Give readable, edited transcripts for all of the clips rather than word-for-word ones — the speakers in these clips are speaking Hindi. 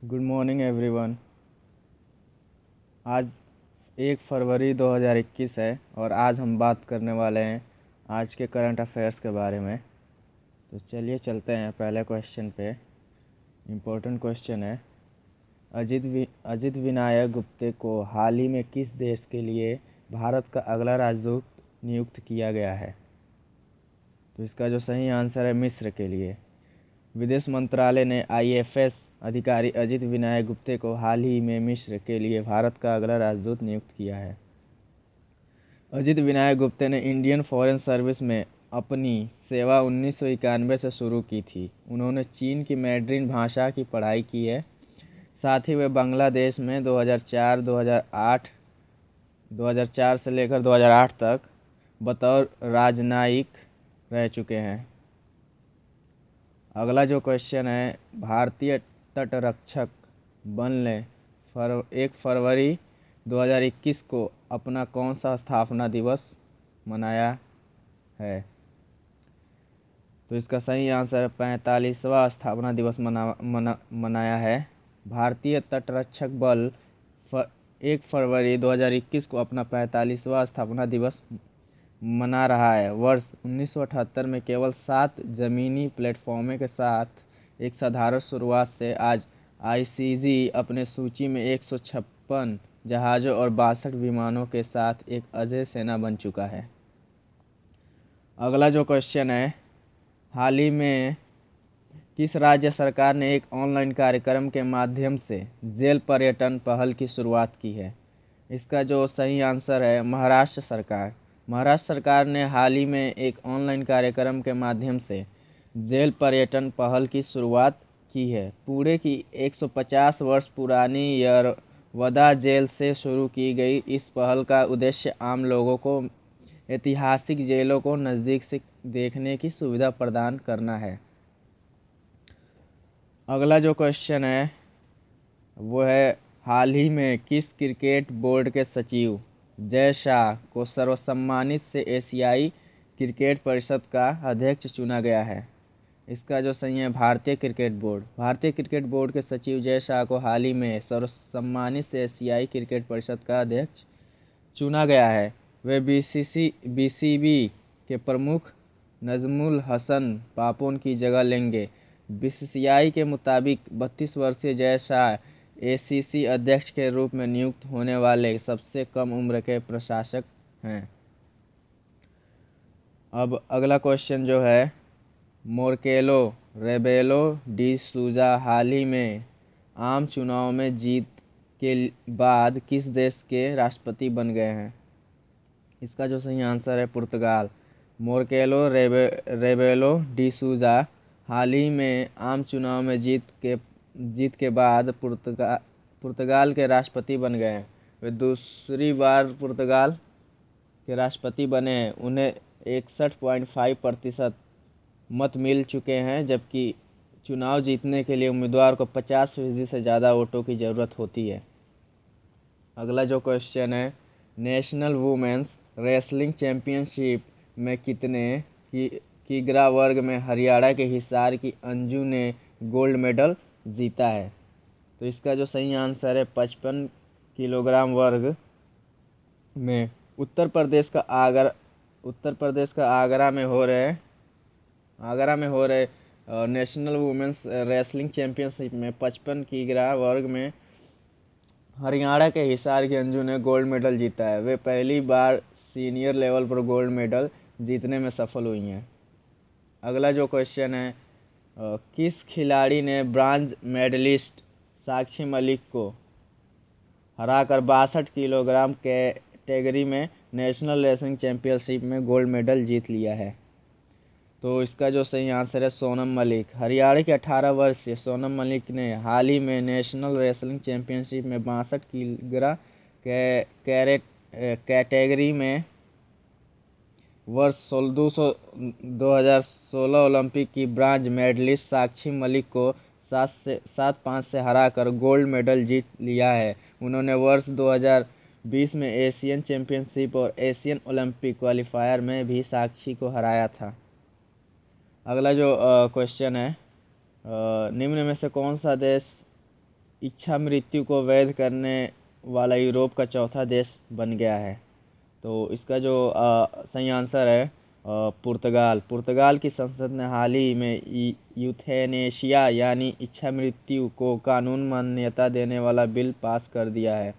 Good morning everyone. आज 1 फरवरी 2021 है और आज हम बात करने वाले हैं आज के करंट अफेयर्स के बारे में। तो चलिए चलते हैं पहले क्वेश्चन पे। इम्पोर्टेंट क्वेश्चन है, अजित विनायक गुप्ते को हाल ही में किस देश के लिए भारत का अगला राजदूत नियुक्त किया गया है? तो इसका जो सही आंसर है मिस्र के लिए। विदेश मंत्रालय ने IFS अधिकारी अजित विनायक गुप्ते को हाल ही में मिस्र के लिए भारत का अगला राजदूत नियुक्त किया है। अजित विनायक गुप्ते ने इंडियन फॉरेन सर्विस में अपनी सेवा 1991 से शुरू की थी। उन्होंने चीन की मैंड्रिन भाषा की पढ़ाई की है। साथ ही वे बांग्लादेश में 2004 से लेकर 2008 तक बतौर राजनयिक रह चुके हैं। अगला जो क्वेश्चन है, भारतीय तटरक्षक बल ने 1 फरवरी 2021 को अपना कौन सा स्थापना दिवस मनाया है? तो इसका सही आंसर 45वां स्थापना दिवस मनाया है। भारतीय तटरक्षक बल 1 फरवरी 2021 को अपना 45वां स्थापना दिवस मना रहा है। वर्ष 1978 में केवल 7 जमीनी प्लेटफॉर्मों के साथ एक साधारण शुरुआत से आज ICG अपने सूची में 156 जहाज़ों और 62 विमानों के साथ एक अजेय सेना बन चुका है। अगला जो क्वेश्चन है, हाल ही में किस राज्य सरकार ने एक ऑनलाइन कार्यक्रम के माध्यम से जेल पर्यटन पहल की शुरुआत की है? इसका जो सही आंसर है महाराष्ट्र सरकार। महाराष्ट्र सरकार ने हाल ही में एक ऑनलाइन कार्यक्रम के माध्यम से जेल पर्यटन पहल की शुरुआत की है। पुणे की 150 वर्ष पुरानी यरवदा जेल से शुरू की गई इस पहल का उद्देश्य आम लोगों को ऐतिहासिक जेलों को नज़दीक से देखने की सुविधा प्रदान करना है। अगला जो क्वेश्चन है वो है, हाल ही में किस क्रिकेट बोर्ड के सचिव जय शाह को सर्वसम्मानित से एशियाई क्रिकेट परिषद का अध्यक्ष चुना गया है? इसका जो सही है भारतीय क्रिकेट बोर्ड। भारतीय क्रिकेट बोर्ड के सचिव जय शाह को हाल ही में सर्वसम्मानित से एशियाई क्रिकेट परिषद का अध्यक्ष चुना गया है। वे BCB के प्रमुख नजमुल हसन पापोन की जगह लेंगे। BCCI के मुताबिक 32 वर्षीय जय शाह ACC अध्यक्ष के रूप में नियुक्त होने वाले सबसे कम उम्र के प्रशासक हैं। अब अगला क्वेश्चन जो है, मार्केलो रेबेलो डी सूजा हाल ही में आम चुनाव में जीत के बाद किस देश के राष्ट्रपति बन गए हैं? इसका जो सही आंसर है पुर्तगाल। मार्केलो रेबेलो डी सूजा हाल ही में आम चुनाव में जीत के बाद पुर्तगाल के राष्ट्रपति बन गए हैं। वे दूसरी बार पुर्तगाल के राष्ट्रपति बने हैं। उन्हें 61.5% मत मिल चुके हैं, जबकि चुनाव जीतने के लिए उम्मीदवार को 50% से ज़्यादा वोटों की ज़रूरत होती है। अगला जो क्वेश्चन है, नेशनल वुमेन्स रेसलिंग चैंपियनशिप में कितने किग्रा वर्ग में हरियाणा के हिसार की अंजू ने गोल्ड मेडल जीता है? तो इसका जो सही आंसर है 55 किलोग्राम वर्ग में उत्तर प्रदेश का आगरा में हो रहे नेशनल वुमेन्स रेसलिंग चैंपियनशिप में 55 किग्रा वर्ग में हरियाणा के हिसार की अंजू ने गोल्ड मेडल जीता है। वे पहली बार सीनियर लेवल पर गोल्ड मेडल जीतने में सफल हुई हैं। अगला जो क्वेश्चन है, किस खिलाड़ी ने ब्रॉन्ज मेडलिस्ट साक्षी मलिक को हराकर 62 किलोग्राम कैटेगरी में नेशनल रेसलिंग चैंपियनशिप में गोल्ड मेडल जीत लिया है? तो इसका जो सही आंसर है सोनम मलिक। हरियाणा के 18 वर्षीय सोनम मलिक ने हाल ही में नेशनल रेसलिंग चैंपियनशिप में 62 किलोग्राम कैटेगरी में वर्ष 2016 ओलंपिक की ब्रॉन्ज मेडलिस्ट साक्षी मलिक को 7-5 से हराकर गोल्ड मेडल जीत लिया है। उन्होंने वर्ष 2020 में एशियन चैंपियनशिप और एशियन ओलंपिक क्वालिफायर में भी साक्षी को हराया था। अगला जो क्वेश्चन है, निम्न में से कौन सा देश इच्छा मृत्यु को वैध करने वाला यूरोप का चौथा देश बन गया है? तो इसका जो सही आंसर है पुर्तगाल। पुर्तगाल की संसद ने हाल ही में यूथेनेशिया यानी इच्छा मृत्यु को कानून मान्यता देने वाला बिल पास कर दिया है,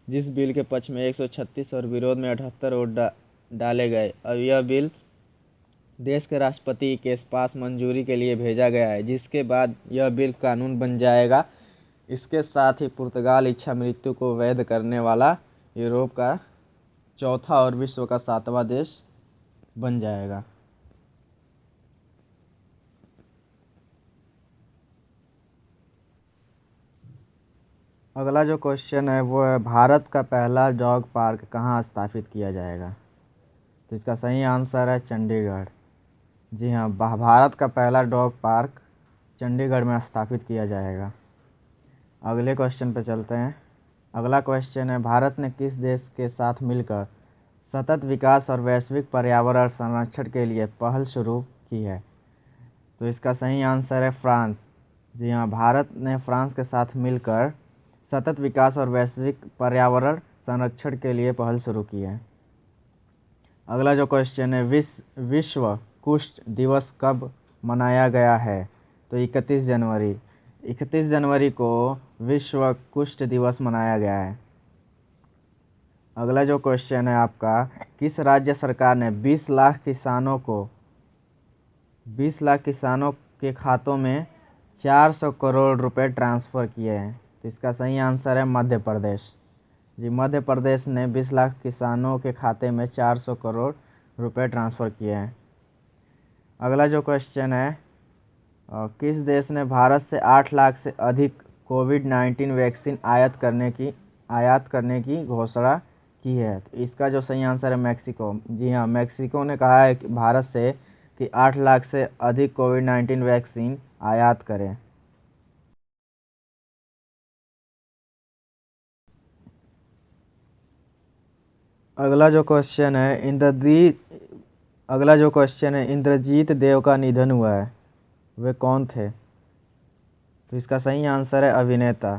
जिस बिल के पक्ष में 136 और विरोध में 78 वोट डाले गए। अब यह बिल देश के राष्ट्रपति के पास मंजूरी के लिए भेजा गया है, जिसके बाद यह बिल कानून बन जाएगा। इसके साथ ही पुर्तगाल इच्छा मृत्यु को वैध करने वाला यूरोप का चौथा और विश्व का 7वां देश बन जाएगा। अगला जो क्वेश्चन है वो है, भारत का पहला डॉग पार्क कहाँ स्थापित किया जाएगा? तो इसका सही आंसर है चंडीगढ़। जी हाँ, भारत का पहला डॉग पार्क चंडीगढ़ में स्थापित किया जाएगा। अगले क्वेश्चन पे चलते हैं। अगला क्वेश्चन है, भारत ने किस देश के साथ मिलकर सतत विकास और वैश्विक पर्यावरण संरक्षण के लिए पहल शुरू की है? तो इसका सही आंसर है फ्रांस। जी हाँ, भारत ने फ्रांस के साथ मिलकर सतत विकास और वैश्विक पर्यावरण संरक्षण के लिए पहल शुरू की है। अगला जो क्वेश्चन है, विश्व कुष्ठ दिवस कब मनाया गया है? तो 31 जनवरी। 31 जनवरी को विश्व कुष्ठ दिवस मनाया गया है। अगला जो क्वेश्चन है आपका, किस राज्य सरकार ने 20 लाख किसानों के खातों में 400 करोड़ रुपए ट्रांसफ़र किए हैं? तो इसका सही आंसर है मध्य प्रदेश। जी, मध्य प्रदेश ने 20 लाख किसानों के खाते में 400 करोड़ रुपए ट्रांसफ़र किए हैं। अगला जो क्वेश्चन है, किस देश ने भारत से 8 लाख से अधिक कोविड-19 वैक्सीन आयात करने की घोषणा की है? तो इसका जो सही आंसर है मेक्सिको। जी हाँ, मेक्सिको ने कहा है कि भारत से कि 8 लाख से अधिक कोविड-19 वैक्सीन आयात करें। अगला जो क्वेश्चन है, इंद्रजीत देव का निधन हुआ है, वे कौन थे? तो इसका सही आंसर है अभिनेता।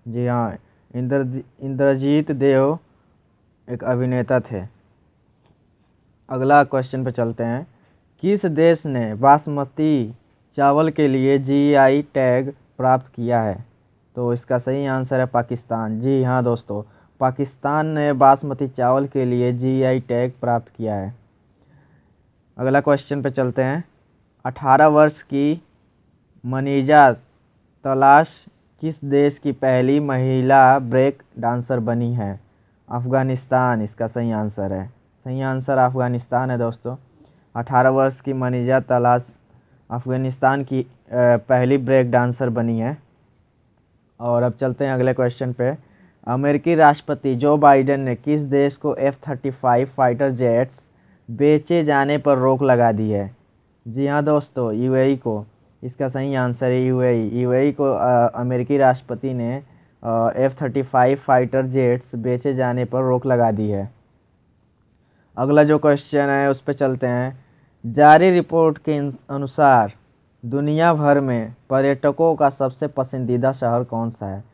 जी हाँ, इंद्रजीत देव एक अभिनेता थे। अगला क्वेश्चन पे चलते हैं। किस देश ने बासमती चावल के लिए जीआई टैग प्राप्त किया है? तो इसका सही आंसर है पाकिस्तान। जी हाँ दोस्तों, पाकिस्तान ने बासमती चावल के लिए जीआई टैग प्राप्त किया है। अगला क्वेश्चन पे चलते हैं। 18 वर्ष की मनीजा तलाश किस देश की पहली महिला ब्रेक डांसर बनी है? अफ़गानिस्तान इसका सही आंसर है। सही आंसर अफ़गानिस्तान है दोस्तों। 18 वर्ष की मनीजा तलाश अफ़गानिस्तान की पहली ब्रेक डांसर बनी है। और अब चलते हैं अगले क्वेश्चन पे। अमेरिकी राष्ट्रपति जो बाइडेन ने किस देश को F-35 फाइटर जेट्स बेचे जाने पर रोक लगा दी है? जी हाँ दोस्तों, यूएई को। इसका सही आंसर है यूएई को अमेरिकी राष्ट्रपति ने F-35 फाइटर जेट्स बेचे जाने पर रोक लगा दी है। अगला जो क्वेश्चन है उस पर चलते हैं। जारी रिपोर्ट के अनुसार दुनिया भर में पर्यटकों का सबसे पसंदीदा शहर कौन सा है?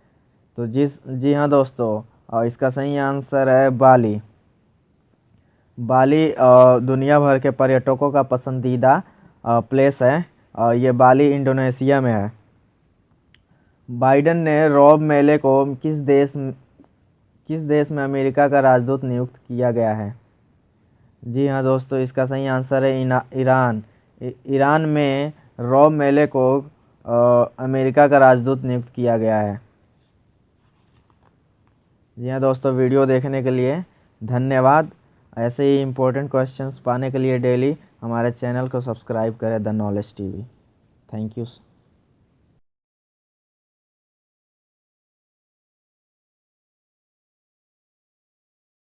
तो जी हाँ दोस्तों, इसका सही आंसर है बाली। बाली दुनिया भर के पर्यटकों का पसंदीदा प्लेस है। ये बाली इंडोनेशिया में है। बाइडेन ने रॉब मेले को किस देश में अमेरिका का राजदूत नियुक्त किया गया है? जी हाँ दोस्तों, इसका सही आंसर है ईरान। ईरान में रॉब मेले को अमेरिका का राजदूत नियुक्त किया गया है। जी हाँ दोस्तों, वीडियो देखने के लिए धन्यवाद। ऐसे ही इम्पोर्टेंट क्वेश्चंस पाने के लिए डेली हमारे चैनल को सब्सक्राइब करें, the knowledge TV. Thank you.